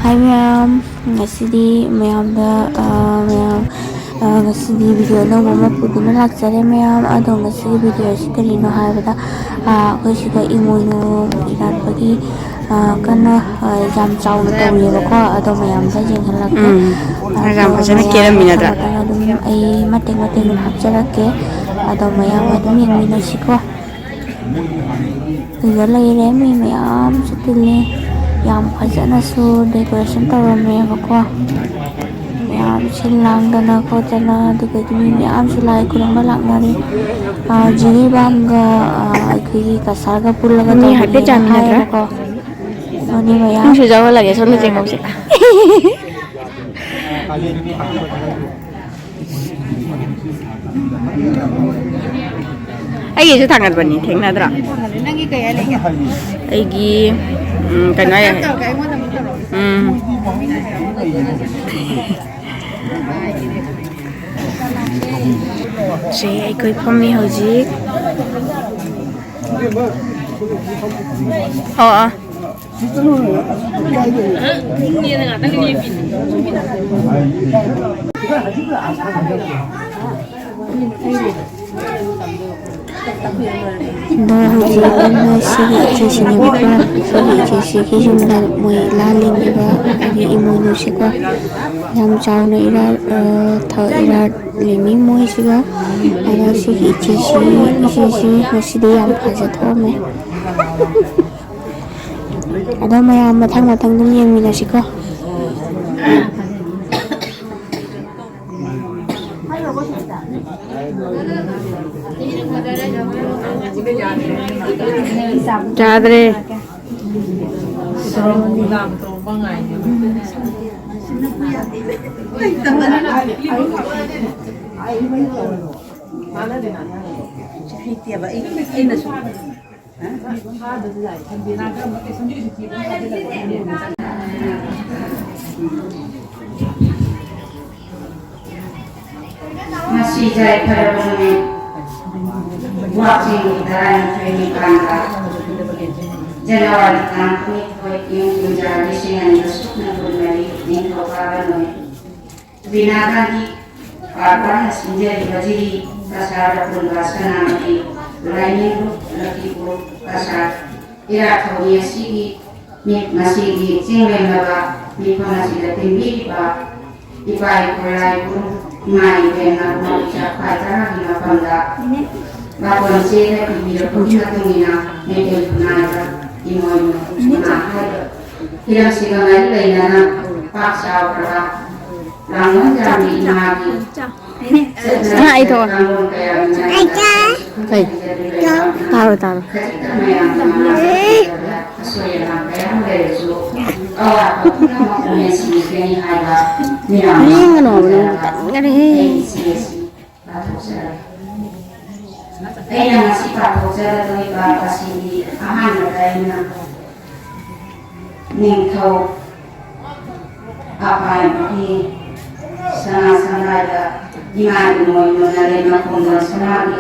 Hai ma'am, ngasihi ma'amda ma'am ngasihi video anauba ama puduna lakjare ma'am ado ngasihi video asi karino haibada akhoi sida imonu iratpagi kana exam chauna tawriyebako ado ma'amda jenghalake exam fajana keramminada adum ai mateng hapjarake ado ma'am adum yengminasiko tiga layre mi ma'am sutile yam fajanasu decoration tawramebako yam silangdana khotana aduga mi ma'am silai kuramba laknari jiri bamga akhigi kasarga pullaga ni happy jaminadra ko ani ma'am sujawa lage solo jengausi ꯑꯩꯒꯤꯁꯨ ꯊꯥꯡꯒꯠꯄꯅꯤ ꯊꯦꯡꯅꯗ꯭ꯔꯥ ꯅꯪꯒꯤ ꯀꯌꯥ ꯂꯩꯒꯦ ꯑꯩꯒꯤ ꯀꯩꯅꯣ ꯁꯤ ꯑꯩꯈꯣꯏ ꯐꯝꯃꯤ ꯍꯧꯖꯤꯛ sigi jumla moi laling iba agi imonu siko yam chauna ira ira limi moi siga ada sigi ichi masidi yam phaja thome ada mayam mathang dum yengmina siko ꯆꯥꯗ꯭ꯔꯦ Masih jaya pada watching dan training kanta Januari kami yang menjadi singan bersuka bermeri di kota binakan di apa menjadi bajiri kasar pun kasar nanti lain lagi pun kasar ira kau sigi masih di cingren bawa di masih ada tinggi pak ipai kulai pun mai dengan mau capai cara di lapanda Bapon sila pibiro punya tumina medel punaga imoy punaga hilang sila ngai lainana paksa berapa langon jami imagi nah itu tahu Kaya nga si Pato sa ito iba kasi ahan na tayo na ningkaw apay pati sana gimana mo yun na rin na kung sana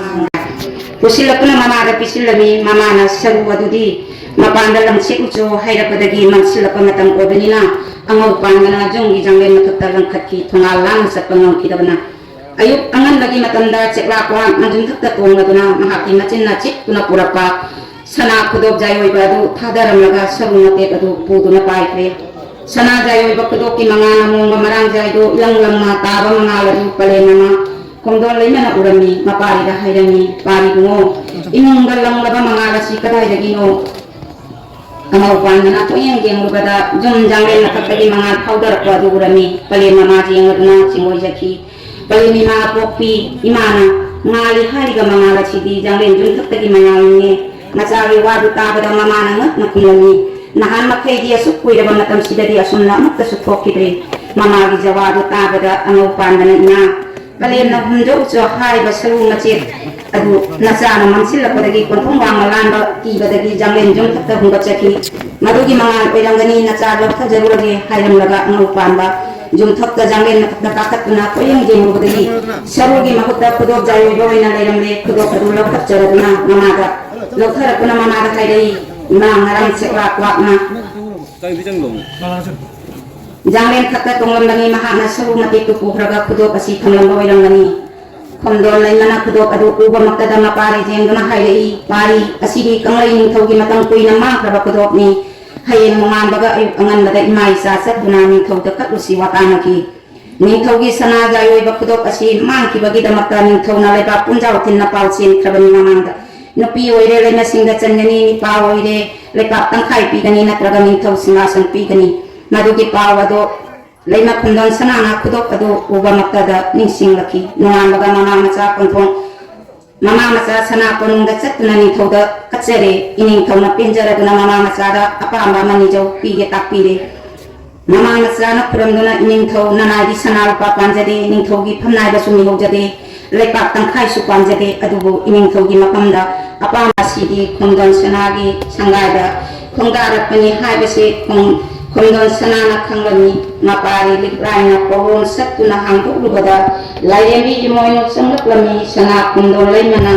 Pusila ko na mamaga pisila mi mamana sa ruwa dudi mapanda lang si Ucho hayra padagi magsila pa matangko nila ang upang na jong ijang rin matatalang katki tungalang sa pangang kita na ayuk angan lagi matanda cek lakuan anjung tak tuang na tuna mahaki macin na cik tuna pura pa sana kudok jayoy badu thadaram laga sarung na te badu pudu na paikre sana jayoy ba kudok ki mga namong mamarang jayo ilang mata ba mga ladu pale mga kondol lay na urami mapari da hayrami pari dungo inong galang laba mga lasi katay da gino amaw na to yang geng lugada jong janglen na kapagi mga powder pa du urami pale mamaji yang aduna singoy jaki Pali mga popi imana ngali hari ka mga lasidi janglen jun tak tagi manyawi nasari wadu ta pada mamana ngat nakilani nahan makai dia sukui da banatam sida dia sunna mat sukoki dre mama gi jawadu ta pada anu pandana ina pali na hunjo so hai basalu macet adu nasana mansila pada gi kon thong malan ba ki badagi janglen jun tak ta hunga chaki madugi mga pedangani nasara ka jarulagi hairam laga anu pamba jum thak ka janglen na kakat na ko yang jeng budagi sarugi mahutta kudok jayo boy na layam le kudok kadu lok tak cara na mamaga lok thara kuna mamaga kai dai ma ngarang sekwa kwa na Tay bijang long. ꯖꯥꯡꯂꯦꯟ ꯈꯛꯇ ꯇꯣꯡꯂꯝꯕꯅꯤ ꯃꯍꯥꯛꯅ ꯁꯔꯨ ꯃꯇꯦꯛꯇꯨ ꯄꯨꯈ꯭ꯔꯒ ꯈꯨꯗꯣꯞ ꯑꯁꯤ ꯊꯝꯂꯝꯕ ꯑꯣꯏꯔꯝꯒꯅꯤ ꯈꯣꯝꯗꯣꯟ ꯂꯩꯃꯅ ꯈꯨꯗꯣꯞ ꯑꯗꯨ ꯎꯕꯃꯛꯇꯗ ꯃꯄꯥꯔꯤ ꯌꯦꯡꯗꯨꯅ ꯍꯥꯏꯔꯛꯏ ꯄꯥꯔꯤ ꯑꯁꯤꯗꯤ ꯀꯪꯂꯩ ꯅꯤꯡꯊꯧꯒꯤ ꯃꯇꯝ ꯀꯨꯏꯅ ꯃꯥꯡꯈ꯭ꯔꯕ ꯈꯨꯗꯣꯞꯅꯤ ꯍꯌꯦꯡ ꯅꯣꯡꯉꯥꯟꯕꯒ ꯑꯌꯨꯛ ꯑꯉꯟꯕꯗ ꯏꯃꯥ ꯏꯆꯥ ꯆꯠꯇꯨꯅ ꯅꯤꯡꯊꯧꯗ ꯀꯠꯂꯨꯁꯤ ꯋꯥꯇꯥꯅꯈꯤ ꯅꯤꯡꯊꯧꯒꯤ ꯁꯅꯥꯖꯥꯏ ꯑꯣꯏꯕ ꯈꯨꯗꯣꯞ ꯑꯁꯤ ꯃꯥꯡꯈꯤꯕꯒꯤꯗꯃꯛꯇ ꯅꯤꯡꯊꯧꯅ ꯂꯩꯕꯥꯛ ꯄꯨꯟꯖꯥꯎ ꯊꯤꯟꯅ ꯄꯥꯎ ꯆꯦꯟꯈ꯭ꯔꯕꯅꯤ ꯃꯃꯥꯡꯗ ꯅꯨꯄꯤ ꯑꯣꯏꯔꯦ ꯂꯩꯃꯁꯤꯡꯗ ꯆꯟꯒꯅꯤ ꯅꯤꯄꯥ ꯑꯣꯏꯔꯦ ꯂꯩꯄꯥꯛ ꯇꯪꯈꯥꯏ ꯄꯤꯒꯅꯤ ꯅꯠꯇ꯭ꯔꯒ ꯅꯤꯡꯊꯧ ꯁꯤꯡꯍꯥꯁꯟ ꯄꯤꯒꯅꯤ ꯃꯗꯨꯒꯤ ꯄꯥꯎ ꯑꯗꯨ ꯂꯩꯃ ꯈꯨꯝꯗꯣꯟ ꯁꯅꯥꯅ ꯈꯨꯗꯣꯞ ꯑꯗꯨ ꯎꯕꯃꯛꯇꯗ ꯅꯤꯡꯁꯤꯡꯂꯛꯈꯤ ꯅꯣꯡꯉꯥꯟꯕꯒ ꯃꯃꯥ ꯃꯆꯥ ꯁꯅꯥ ꯀꯣꯅꯨꯡꯗ ꯆꯠꯇꯨꯅ ꯅꯤꯡꯊꯧꯗ ꯀꯠꯆꯔꯦ ꯏꯅꯤꯡꯊꯧꯅ ꯄꯦꯟꯖꯔꯗꯨꯅ ꯃꯃꯥ ꯃꯆꯥꯗ ꯑꯄꯥꯝꯕ ꯑꯃ ꯅꯤꯖꯧ ꯄꯤꯒꯦ ꯇꯥꯛꯄꯤꯔꯦ ꯃꯃꯥ ꯃꯆꯥꯅ ꯈꯨꯔꯝꯗꯨꯅ ꯏꯅꯤꯡꯊꯧ ꯅꯅꯥꯏꯗꯤ ꯁꯅꯥ ꯂꯨꯄꯥ ꯄꯥꯟꯖꯗꯦ ꯅꯤꯡꯊꯧꯒꯤ ꯐꯝꯅꯥꯏꯕꯁꯨ ꯃꯤꯍꯧꯖꯗꯦ ꯂꯩꯄꯥꯛ ꯇꯪꯈꯥꯏꯁꯨ ꯄꯥꯟꯖꯗꯦ ꯑꯗꯨꯕꯨ ꯏꯅꯤꯡꯊꯧꯒꯤ ꯃꯐꯝꯗ ꯑꯄꯥꯝꯕ ꯑꯁꯤꯗꯤ ꯈꯣꯡꯗꯣꯟ ꯁꯅꯥꯒꯤ ꯁꯪꯒꯥꯏꯗ ꯈꯣꯡꯗꯥꯔꯛꯄꯅꯤ ꯍꯥꯏꯕꯁꯤ ꯈꯣꯡꯗꯣꯟ ꯁꯅꯥꯅ ꯈꯪꯂꯝꯃꯤ ꯃꯄꯥꯔꯤ ꯂꯤꯛꯂꯥꯏꯅ ꯄꯧꯔꯣꯟ ꯁꯠꯇꯨꯅ ꯍꯥꯡꯗꯣꯛꯂꯨꯕꯗ ꯂꯥꯏꯔꯦꯝꯕꯤ ꯏꯃꯣꯏꯅꯨ ꯆꯪꯂꯛꯂꯝꯃꯤ ꯁꯅꯥ ꯈꯣꯡꯗꯣꯟ ꯂꯩꯃꯅ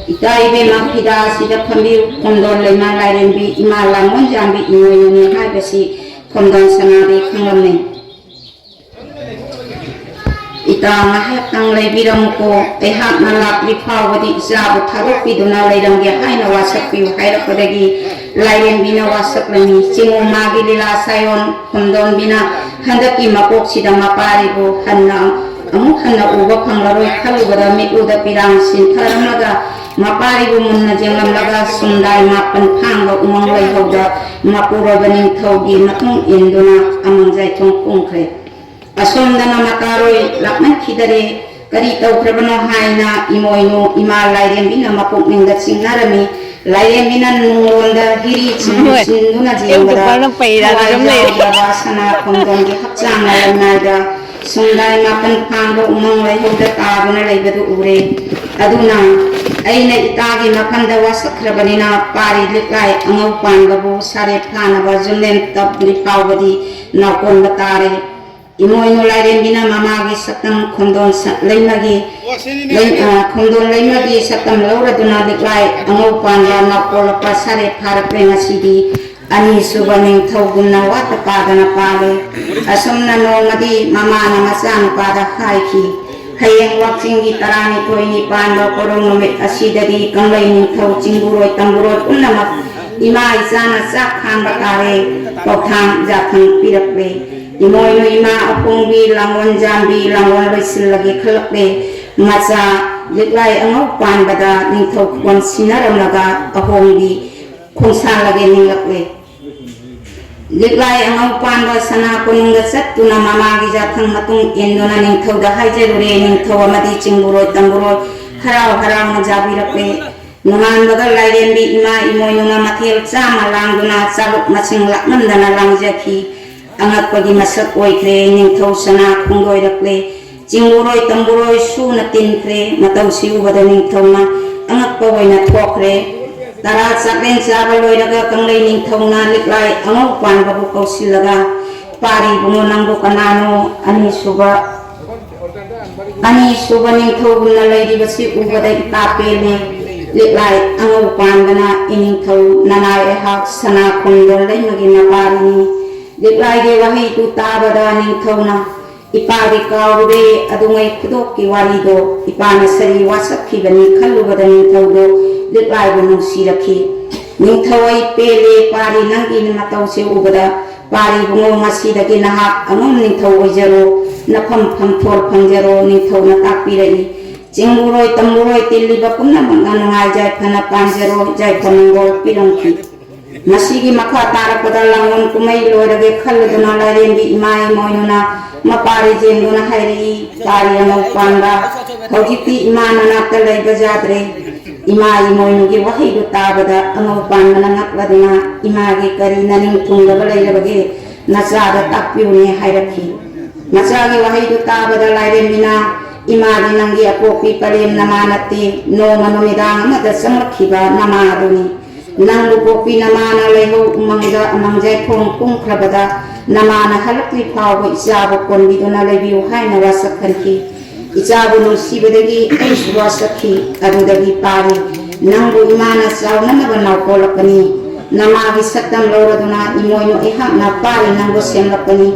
ꯏꯇꯥ ꯏꯕꯦꯝꯃ ꯐꯤꯗꯥ ꯑꯁꯤꯗ ꯐꯝꯕꯤꯌꯨ ꯈꯣꯡꯗꯣꯟ ꯂꯩꯃ ꯂꯥꯏꯔꯦꯝꯕꯤ ꯏꯃꯥ ꯂꯥꯡꯒꯣꯟꯖꯥꯝꯕꯤ ꯏꯃꯣꯏꯅꯨꯅꯤ ꯍꯥꯏꯕꯁꯤ ꯈꯣꯡꯗꯣꯟ ꯁꯅꯥꯗꯤ ꯈꯪꯂꯝꯃꯤ ꯏꯇꯥ ꯉꯥꯏꯍꯥꯛꯇꯪ ꯂꯩꯕꯤꯔꯝꯃꯨꯀꯣ ꯑꯩꯍꯥꯛꯅ ꯂꯥꯛꯇ꯭ꯔꯤ ꯐꯥꯎꯕꯗꯤ ꯏꯆꯥꯕꯨ ꯊꯥꯗꯣꯛꯄꯤꯗꯨꯅ ꯂꯩꯔꯝꯒꯦ ꯍꯥꯏꯅ ꯋꯥꯁꯛꯄꯤꯌꯨ ꯍꯥꯏꯔꯛꯄꯗꯒꯤ ꯂꯥꯏꯔꯦꯝꯕꯤꯅ ꯋꯥꯁꯛꯂꯝꯃꯤ ꯆꯤꯡꯉꯨ ꯃꯥꯒꯤ ꯂꯤꯂꯥ ꯁꯥꯌꯣꯟ ꯈꯣꯝꯗꯣꯟꯕꯤꯅ ꯍꯟꯗꯛꯀꯤ ꯃꯄꯣꯛꯁꯤꯗ ꯃꯄꯥꯔꯤꯕꯨ ꯑꯃꯨꯛ ꯍꯟꯅ ꯎꯕ ꯐꯪꯂꯔꯣꯏ ꯈꯜꯂꯨꯕꯗ ꯃꯤꯠꯂꯨꯗ ꯄꯤꯔꯥꯡ ꯁꯤꯟꯊꯔꯝꯂꯒ ꯃꯄꯥꯔꯤꯕꯨ ꯃꯨꯟꯅ ꯌꯦꯡꯂꯝꯂꯒ ꯁꯨꯝꯗꯥꯏ ꯃꯥꯄꯟ ꯐꯥꯡꯕ ꯎꯃꯪ ꯂꯩꯍꯧꯗ ꯃꯄꯨꯔꯣꯏꯕ ꯅꯤꯡꯊꯧꯒꯤ ꯃꯇꯨꯡ ꯏꯟꯗꯨꯅ ꯑꯃꯪ ꯖꯥꯏꯊꯣꯡ ꯀꯨꯝꯈ꯭ꯔꯦ ꯑꯁꯣꯝꯗꯅ ꯃꯀꯥꯔꯣꯏ ꯂꯥꯛꯃꯟꯈꯤꯗꯔꯦ ꯀꯔꯤ ꯇꯧꯈ꯭ꯔꯕꯅꯣ ꯍꯥꯏꯅ ꯏꯃꯣꯏꯅꯨ ꯏꯃꯥ ꯂꯥꯏꯔꯦꯝꯕꯤꯅ ꯃꯄꯨꯛꯅꯤꯡꯗ ꯆꯤꯡꯅꯔꯝꯃꯤ ꯂꯥꯏꯔꯦꯝꯕꯤꯅ ꯅꯨꯡꯂꯣꯟꯗ ꯍꯤꯔꯤ ꯆꯤꯡꯗꯨꯅ ꯌꯦꯡꯕꯗ ꯊꯋꯥꯏ ꯌꯥꯎꯗ꯭ꯔꯕ ꯁꯅꯥ ꯈꯣꯡꯗꯣꯟꯒꯤ ꯍꯛꯆꯥꯡꯅ ꯂꯩꯅꯥꯏꯗ ꯁꯨꯝꯗꯥꯏ ꯃꯥꯄꯟ ꯐꯥꯡꯕ ꯎꯃꯪ ꯂꯩꯍꯧꯗ ꯇꯥꯗꯨꯅ ꯂꯩꯕꯗꯨ ꯎꯔꯦ ꯑꯗꯨꯅ ꯑꯩꯅ ꯏꯇꯥꯒꯤ ꯃꯐꯝꯗ ꯋꯥꯁꯛꯈ꯭ꯔꯕꯅꯤꯅ ꯄꯥꯔꯤ ꯂꯤꯛꯂꯥꯏ ꯑꯉꯧ ꯄꯥꯟꯕꯕꯨ ꯁꯥꯔꯦꯞ ꯐꯥꯅꯕ ꯖꯨꯝꯂꯦꯟ ꯇꯞꯇ꯭ꯔꯤ ꯐꯥꯎꯕꯗꯤ ꯅꯥꯎꯀꯣꯟꯕ ꯇꯥꯔꯦ ꯏꯃꯣꯏꯅꯨ ꯂꯥꯏꯔꯦꯝꯕꯤꯅ ꯃꯃꯥꯒꯤ ꯁꯛꯇꯝ ꯈꯣꯡꯗꯣꯟ ꯂꯩꯃꯒꯤ ꯁꯛꯇꯝ ꯂꯧꯔꯗꯨꯅ ꯂꯤꯛꯂꯥꯏ ꯑꯉꯧ ꯄꯥꯟꯕ ꯅꯥꯎꯀꯣꯜꯂꯛꯄ ꯁꯥꯔꯦꯞ ꯐꯥꯔꯛꯂꯦ ꯉꯁꯤꯗꯤ ꯑꯅꯤꯁꯨꯕ ꯅꯤꯡꯊꯧꯒꯨꯝꯅ ꯋꯥꯠꯇ ꯄꯥꯗꯅ ꯄꯥꯜꯂꯦ ꯑꯁꯨꯝꯅ ꯅꯣꯡꯃꯗꯤ ꯃꯃꯥꯅ ꯃꯆꯥꯅꯨꯄꯥꯗ ꯍꯥꯏꯈꯤ ꯍꯌꯦꯡ ꯋꯥꯛꯆꯤꯡꯒꯤ 12ꯅꯤ ꯄꯥꯟꯕ ꯀꯣꯔꯧ ꯅꯨꯃꯤꯠ ꯑꯁꯤꯗꯗꯤ ꯀꯪꯂꯩ ꯅꯤꯡꯊꯧ ꯆꯤꯡꯕꯨꯔꯣꯏ ꯇꯝꯕꯨꯔꯣꯏ ꯄꯨꯝꯅꯃꯛ ꯏꯃꯥ ꯏꯆꯥꯅ ꯆꯥꯛ ꯈꯥꯡꯕ ꯇꯥꯔꯦ ꯄꯧꯊꯥꯡ ꯖꯥꯊꯪ ꯄꯤꯔꯛꯂꯦ ꯏꯃꯣꯏꯅꯨ ꯏꯃꯥ ꯑꯄꯣꯡꯕꯤ ꯂꯥꯡꯒꯣꯟꯖꯥꯝꯕꯤ ꯂꯥꯡꯒꯣꯟ ꯂꯣꯏꯁꯤꯜꯂꯒꯦ ꯈꯜꯂꯛꯂꯦ ꯃꯆꯥ ꯂꯤꯛꯂꯥꯏ ꯑꯉꯧ ꯄꯥꯟꯕꯗ ꯅꯤꯡꯊꯧ ꯈꯣꯟ ꯁꯤꯟꯅꯔꯝꯂꯒ ꯑꯍꯣꯡꯕꯤ ꯈꯣꯡꯁꯥꯜꯂꯒꯦ ꯅꯤꯡꯂꯛꯂꯦ ꯂꯤꯛꯂꯥꯏ ꯑꯉꯧ ꯄꯥꯟꯕ ꯁꯅꯥ ꯀꯣꯅꯨꯡꯗ ꯆꯠꯇꯨꯅ ꯃꯃꯥꯒꯤ ꯖꯥꯊꯪ ꯃꯇꯨꯡ ꯏꯟꯗꯨꯅ ꯅꯤꯡꯊꯧꯗ ꯍꯥꯏꯖꯔꯨꯔꯦ ꯅꯤꯡꯊꯧ ꯑꯃꯗꯤ ꯆꯤꯡꯕꯨꯔꯣꯏ ꯇꯝꯕꯨꯔꯣꯏ ꯍꯔꯥꯎ ꯍꯔꯥꯎꯅ ꯖꯥꯕꯤꯔꯛꯂꯦ ꯅꯣꯡꯉꯥꯟꯕꯒ ꯂꯥꯏꯔꯦꯝꯕꯤ ꯏꯃꯥ ꯏꯃꯣꯏꯅꯨꯅ ꯃꯊꯦꯜ ꯆꯥꯝꯃ ꯂꯥꯡꯗꯨꯅ ꯆꯥꯂꯨꯛ ꯃꯁꯤꯡ ꯂꯥꯛꯃꯟꯗꯅ ꯂꯥꯡꯖꯈꯤ ꯑꯉꯛꯄꯒꯤ ꯃꯁꯛ ꯑꯣꯏꯈ꯭ꯔꯦ ꯅꯤꯡꯊꯧ ꯁꯅꯥ ꯈꯣꯡꯗꯣꯏꯔꯛꯂꯦ ꯆꯤꯡꯕꯨꯔꯣꯏ ꯇꯝꯕꯨꯔꯣꯏ ꯁꯨꯅ ꯇꯤꯟꯈ꯭ꯔꯦ ꯃꯇꯧꯁꯤ ꯎꯕꯗ ꯅꯤꯡꯊꯧꯅ ꯑꯉꯛꯄ ꯑꯣꯏꯅ ꯊꯣꯛꯈ꯭ꯔꯦ ꯇꯔꯥ ꯆꯥꯛꯂꯦꯟ ꯆꯥꯕ ꯂꯣꯏꯔꯒ ꯀꯪꯂꯩ ꯅꯤꯡꯊꯧꯅ ꯂꯤꯛꯂꯥꯏ ꯑꯉꯧ ꯄꯥꯟꯕꯕꯨ ꯀꯧꯁꯤꯜꯂꯒ ꯄꯥꯔꯤꯕꯨꯡꯉꯣ ꯅꯪꯕꯨ ꯀꯅꯥꯅꯣ ꯑꯅꯤꯁꯨꯕ ꯅꯤꯡꯊꯧꯒꯨꯝꯅ ꯂꯩꯔꯤꯕꯁꯤ ꯎꯕꯗ ꯏꯄꯥ ꯄꯦꯜꯂꯦ ꯂꯤꯛꯂꯥꯏ ꯑꯉꯧ ꯄꯥꯟꯕꯅ ꯏꯅꯤꯡꯊꯧ ꯅꯅꯥꯏ ꯑꯩꯍꯥꯛ ꯁꯅꯥ ꯈꯣꯡꯗꯣꯟ ꯂꯩꯃꯒꯤ ꯃꯄꯥꯔꯤꯅꯤ ꯂꯤꯛꯂꯥꯏꯒꯤ ꯋꯥꯍꯩꯗꯨ ꯇꯥꯕꯗ ꯅꯤꯡꯊꯧꯅ ꯏꯄꯥꯗꯤ ꯀꯥꯎꯔꯨꯔꯦ ꯑꯗꯨꯉꯩ ꯈꯨꯗꯣꯞꯀꯤ ꯋꯥꯔꯤꯗꯣ ꯏꯄꯥꯅ ꯁꯔꯤ ꯋꯥꯁꯛꯈꯤꯕꯅꯤ ꯈꯜꯂꯨꯕꯗ ꯅꯤꯡꯊꯧꯗꯣ ꯂꯤꯛꯂꯥꯏꯕꯨ ꯅꯨꯡꯁꯤꯔꯛꯈꯤ ꯅꯤꯡꯊꯧ ꯑꯩ ꯄꯦꯜꯂꯦ ꯄꯥꯔꯤ ꯅꯪꯒꯤ ꯃꯇꯧꯁꯤ ꯎꯕꯗ ꯄꯥꯔꯤꯕꯨꯡꯉꯣ ꯉꯁꯤꯗꯒꯤ ꯅꯍꯥꯛ ꯑꯉꯝ ꯅꯤꯡꯊꯧ ꯑꯣꯏꯖꯔꯣ ꯅꯐꯝ ꯐꯝꯊꯣꯜ ꯐꯪꯖꯔꯣ ꯅꯤꯡꯊꯧꯅ ꯇꯥꯛꯄꯤꯔꯛꯏ ꯆꯤꯡꯕꯨꯔꯣꯏ ꯇꯝꯕꯨꯔꯣꯏ ꯇꯤꯜꯂꯤꯕ ꯄꯨꯝꯅꯃꯛꯅ ꯅꯨꯡꯉꯥꯏ ꯌꯥꯏꯐꯅ ꯄꯥꯟꯖꯔꯣ ꯌꯥꯏꯐꯅꯪꯒꯣꯜ ꯄꯤꯔꯝꯈꯤ ꯃꯁꯤꯒꯤ ꯃꯈꯥ ꯇꯥꯔꯛꯄꯗ ꯂꯥꯡꯒꯣꯟ ꯀꯨꯝꯍꯩ ꯂꯣꯏꯔꯒꯦ ꯈꯜꯂꯗꯨꯅ ꯂꯥꯏꯔꯦꯝꯕꯤ ꯏꯃꯥ ꯏꯃꯣꯏꯅꯨꯅ ꯃꯄꯥꯔꯤ ꯌꯦꯡꯗꯨꯅ ꯍꯥꯏꯔꯛꯏ ꯄꯥꯔꯤ ꯑꯉꯧ ꯄꯥꯟꯕ ꯍꯧꯖꯤꯛꯇꯤ ꯏꯃꯥ ꯅꯅꯥꯛꯇ ꯂꯩꯕ ꯌꯥꯗ꯭ꯔꯦ ꯏꯃꯥ ꯏꯃꯣꯏꯅꯨꯒꯤ ꯋꯥꯍꯩꯗꯨ ꯇꯥꯕꯗ ꯑꯉꯧ ꯄꯥꯟꯕꯅ ꯉꯛꯂꯗꯨꯅ ꯏꯃꯥꯒꯤ ꯀꯔꯤ ꯅꯅꯤꯡ ꯊꯨꯡꯂꯕ ꯂꯩꯔꯕꯒꯦ ꯅꯆꯥꯗ ꯇꯥꯛꯄꯤꯌꯨꯅꯦ ꯍꯥꯏꯔꯛꯈꯤ ꯃꯆꯥꯒꯤ ꯋꯥꯍꯩꯗꯨ ꯇꯥꯕꯗ ꯂꯥꯏꯔꯦꯝꯕꯤꯅ ꯏꯃꯥꯗꯤ ꯅꯪꯒꯤ ꯑꯄꯣꯛꯄꯤ ꯄꯔꯦꯝ ꯅꯃꯥ ꯅꯠꯇꯦ ꯅꯣꯡꯃ ꯅꯨꯃꯤꯗꯥꯡ ꯑꯃꯗ ꯆꯪꯂꯛꯈꯤꯕ ꯅꯃꯥ ꯑꯗꯨꯅꯤ ꯅꯪꯕꯨ ꯄꯣꯛꯄꯤ ꯅꯃꯥꯅ ꯂꯩꯍꯧ ꯎꯃꯪꯗ ꯑꯃꯪꯖꯥꯏꯊꯣꯡ ꯀꯨꯝꯈ꯭ꯔꯕꯗ ꯅꯃꯥꯅ ꯍꯜꯂꯛꯇ꯭ꯔꯤ ꯐꯥꯎꯕ ꯏꯆꯥꯕꯨ ꯀꯣꯟꯕꯤꯗꯨꯅ ꯂꯩꯕꯤꯌꯨ ꯍꯥꯏꯅ ꯋꯥꯁꯛꯈꯟꯈꯤ ꯏꯆꯥꯕꯨ ꯅꯨꯡꯁꯤꯕꯗꯒꯤ ꯑꯩꯁꯨ ꯋꯥꯁꯛꯈꯤ ꯑꯗꯨꯗꯒꯤ ꯄꯥꯔꯤ ꯅꯪꯕꯨ ꯏꯃꯥꯅ ꯆꯥꯎꯅꯅꯕ ꯅꯥꯎꯀꯣꯜꯂꯛꯄꯅꯤ namagi sakdam lauraduna imoyno ihakna pari nangbo semlapani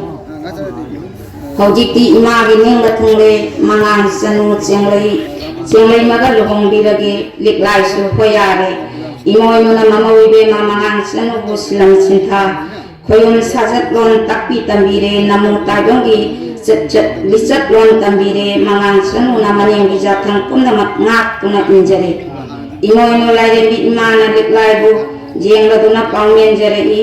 hojikti imagi ningba thungle mangang sanu chenglei maga luhongbirage liklai su hoyare imoyno na mamawibe mamangang sanu bu silam sintha khoyum sajat lon takpi tambire namu taidongi lisat lon tambire mangang sanu na maneng bijathang pundamat ngak tuna injare imoyno laire bi imana liklai bu jengladuna pangmen jare i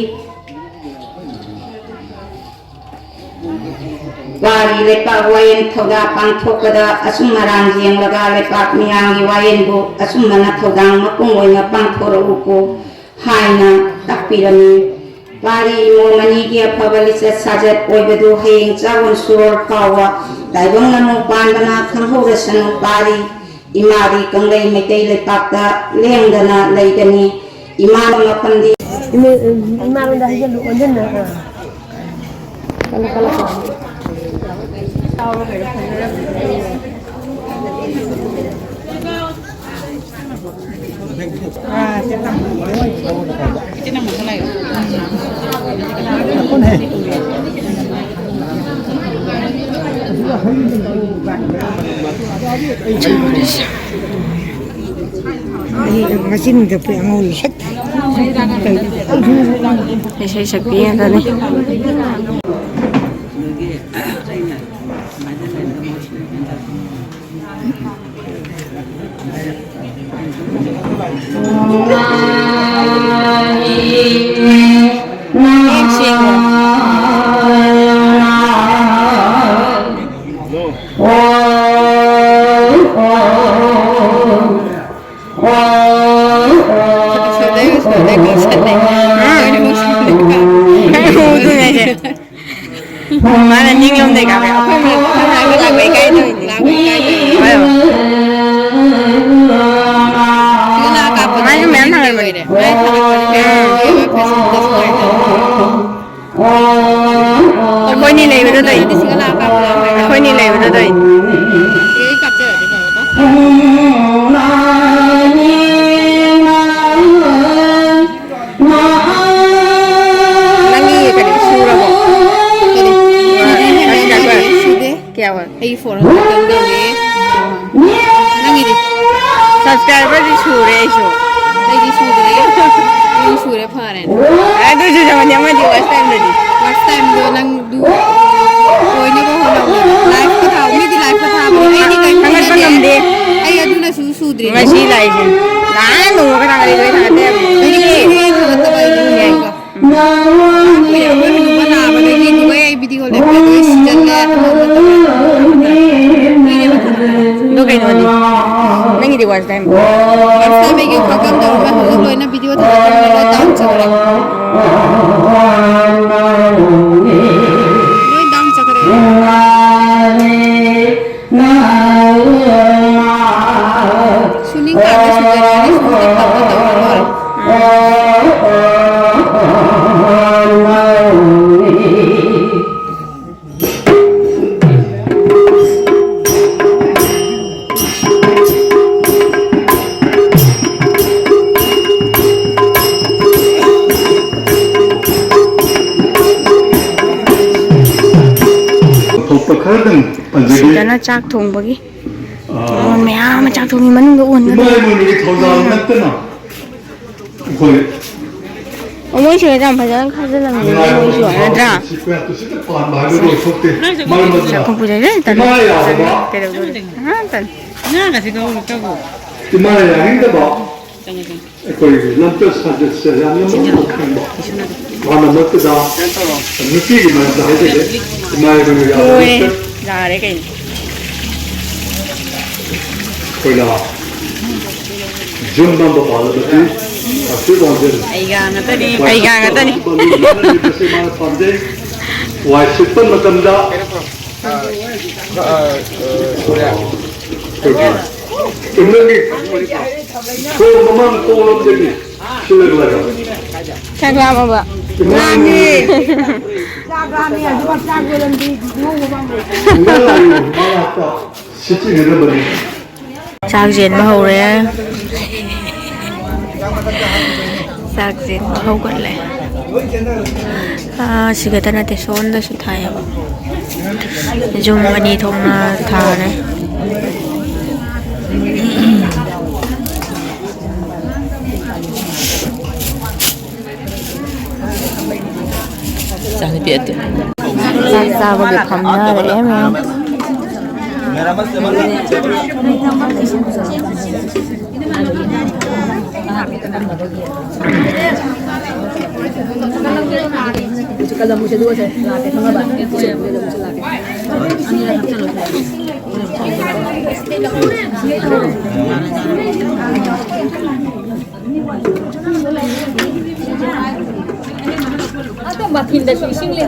Wari lepak wayan thoda pang thokada asum marang jeng laga lepak miyangi wayan bu asum mana thodang mapung wayna pang thoro uko haina takpirani wari mo mani kia pabalisa sajat oibedu hayeng cawan sur kawa daibang namo pandana kangho rasano pari imari kanglay metay lepakta lengdana laygani imano mapandi imam dah jalu ondan na. Kalau mesin ke pengen set. Saya sepi yang tadi. Mana nying lom deh kami, apa yang lagu lagu ikai tu, lagu ikai tu. Mana main thằng này vậy? Khôi ni này vừa đây, khôi ni này vừa đây. Ay phone nó tầng đầu đấy, năng gì đi, subscriber đi chùa đấy chứ, đây đi chùa đấy phở này, à tôi chưa làm gì mà watch time rồi năng du, rồi như có hôm nào live có thảo, mấy đi live có thảo, mấy đi cái thằng ngầm đi, ay adu na su đấy, mà chỉ lại chứ, đã đủ cái thằng này với thằng đẹp, mấy đi cái thằng tao bay đi ngay cơ, bây giờ mới mình bắt đầu bây giờ đi quay video đẹp cái season này. Lo kayo naman din. Nang hindi watch time. Watch time ay yung kaganda rin mahulog na video talaga nila down sa kare. Yung down sa kare. Suning ka na sugar ni sugar tapos Karena cak thùng bagi, on mea mà cak thùng thì mình đủ on. Mai mình cái thầu giang mất tên nào? Thôi. Ông ấy chơi rằng phải rằng khai ra là người chơi giỏi là ra. Không phải đấy, tận. Cái đầu rồi. Tận. Nha cái gì đâu cái gì. Thì mai là những cái bỏ. Coi làm cho sản xuất sẽ làm những món ăn bỏ. Và mình mất cái đó. Những cái gì mà đại đấy. Mai mình làm. Ra đấy cái. Coi là. Jump number bỏ là được đi. Aiga nga tadi. Why sipan macam dah? Ini kau memang kau jadi sulit lagi. Cak lama mbak. Lagi. Cak jen bao rồi. ꯆꯥꯛꯁꯦ ꯍꯧꯒꯠꯂꯦ ꯁꯤꯒꯇ ꯅꯠꯇꯦ ꯁꯣꯝꯗꯁꯨ ꯊꯥꯏꯌꯦꯕ ꯖꯨꯝ ꯑꯅꯤ ꯊꯣꯛꯅ ꯊꯥꯔꯦ Jangan dibiarkan. ꯆꯥꯛ ꯆꯥꯕꯒꯤ ꯐꯝꯅꯔꯦ ꯃꯌꯥꯝ Atau makin dah sing-sing leh.